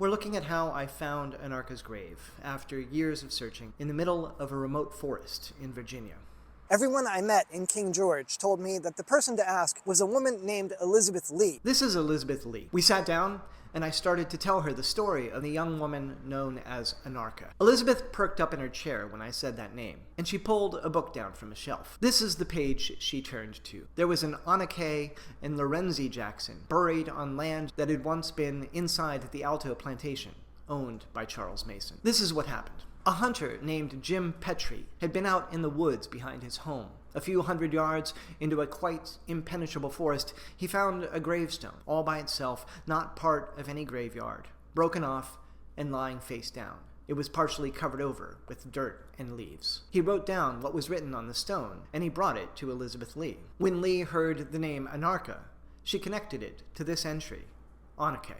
We're looking at how I found Anarcha's grave after years of searching in the middle of a remote forest in Virginia. Everyone I met in King George told me that the person to ask was a woman named Elizabeth Lee. This is Elizabeth Lee. We sat down and I started to tell her the story of the young woman known as Anarcha. Elizabeth perked up in her chair when I said that name, and she pulled a book down from a shelf. This is the page she turned to. There was an Anarcha and Lorenzi Jackson buried on land that had once been inside the Alto plantation, owned by Charles Mason. This is what happened. A hunter named Jim Petrie had been out in the woods behind his home. A few hundred yards into a quite impenetrable forest, he found a gravestone, all by itself, not part of any graveyard, broken off and lying face down. It was partially covered over with dirt and leaves. He wrote down what was written on the stone, and he brought it to Elizabeth Lee. When Lee heard the name Anarcha, she connected it to this entry, Anarcha.